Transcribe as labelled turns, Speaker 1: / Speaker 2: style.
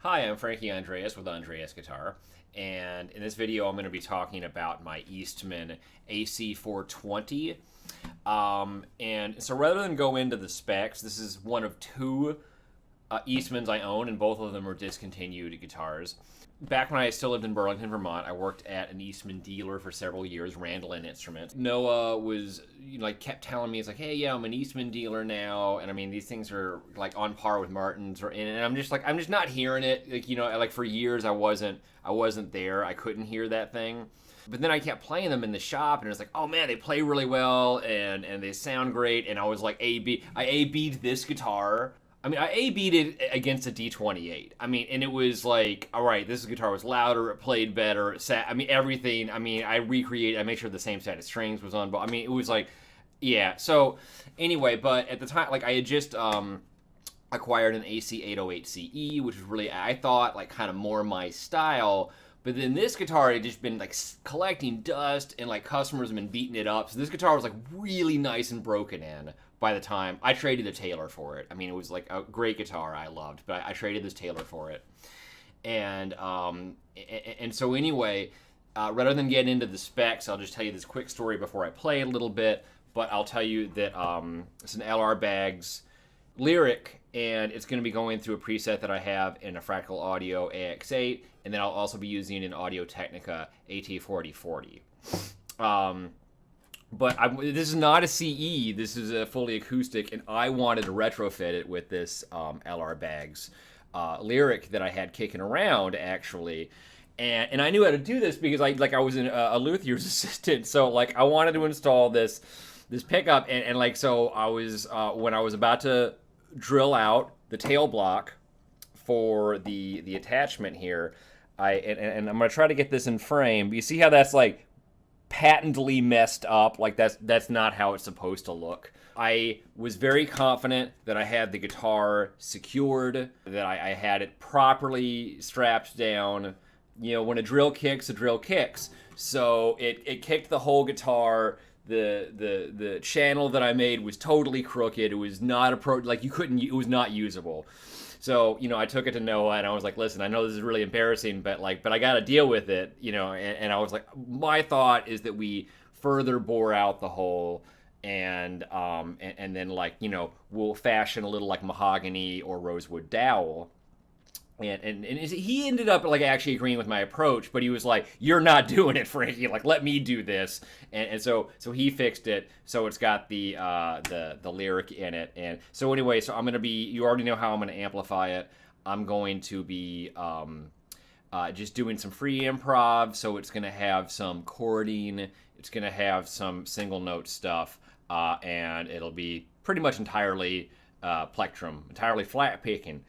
Speaker 1: Hi, I'm Frankie Andreas with Andreas Guitar, and in this video I'm going to be talking about my Eastman AC420. And so rather than go into the specs, this is one of two Eastmans I own, and both of them are discontinued guitars. Back when I still lived in Burlington, Vermont, I worked at an Eastman dealer for several years, Randall Instruments. Noah was, kept telling me, it's like, hey, yeah, I'm an Eastman dealer now, and I mean, these things are like on par with Martin's, and I'm just not hearing it. Like for years I wasn't there. I couldn't hear that thing. But then I kept playing them in the shop, and it was like, oh man, they play really well, and they sound great. And I was like, I A-B'd this guitar. I mean, I A-B'd it against a D28. I mean, and it was like, all right, this guitar was louder, it played better, everything. I mean, I made sure the same set of strings was on, but I mean, it was like, yeah. So anyway, but at the time, like I had just acquired an AC808CE, which was really, I thought, like kind of more my style. But then this guitar had just been like collecting dust, and like customers have been beating it up. So this guitar was like really nice and broken in by the time I traded the Taylor for it. I mean, it was like a great guitar I loved, but I traded this Taylor for it. And so anyway, rather than get into the specs, I'll just tell you this quick story before I play a little bit. But I'll tell you that it's an LR Baggs Lyric, and it's going to be going through a preset that I have in a Fractal Audio AX8, and then I'll also be using an Audio Technica AT4040. But this is not a CE, this is a fully acoustic, and I wanted to retrofit it with this LR Baggs Lyric that I had kicking around, actually. And I knew how to do this because I was a luthier's assistant, so like I wanted to install this pickup, and like so I was when I was about to drill out the tail block for the attachment here, and I'm gonna try to get this in frame. You see how that's like patently messed up? Like that's not how it's supposed to look. I was very confident that I had the guitar secured, that I had it properly strapped down. You know, when a drill kicks, a drill kicks. So it kicked the whole guitar. The channel that I made was totally crooked. It was not it was not usable. So, I took it to Noah, and I was like, listen, I know this is really embarrassing, but I got to deal with it, and I was like, my thought is that we further bore out the hole, and then we'll fashion a little like mahogany or rosewood dowel. And he ended up actually agreeing with my approach, but he was like, "You're not doing it, Frankie. Like, let me do this." And so he fixed it, so it's got the Lyric in it. And so anyway, so I'm gonna be. You already know how I'm gonna amplify it. I'm going to be just doing some free improv. So it's gonna have some chording. It's gonna have some single note stuff, and it'll be pretty much entirely plectrum, entirely flat picking.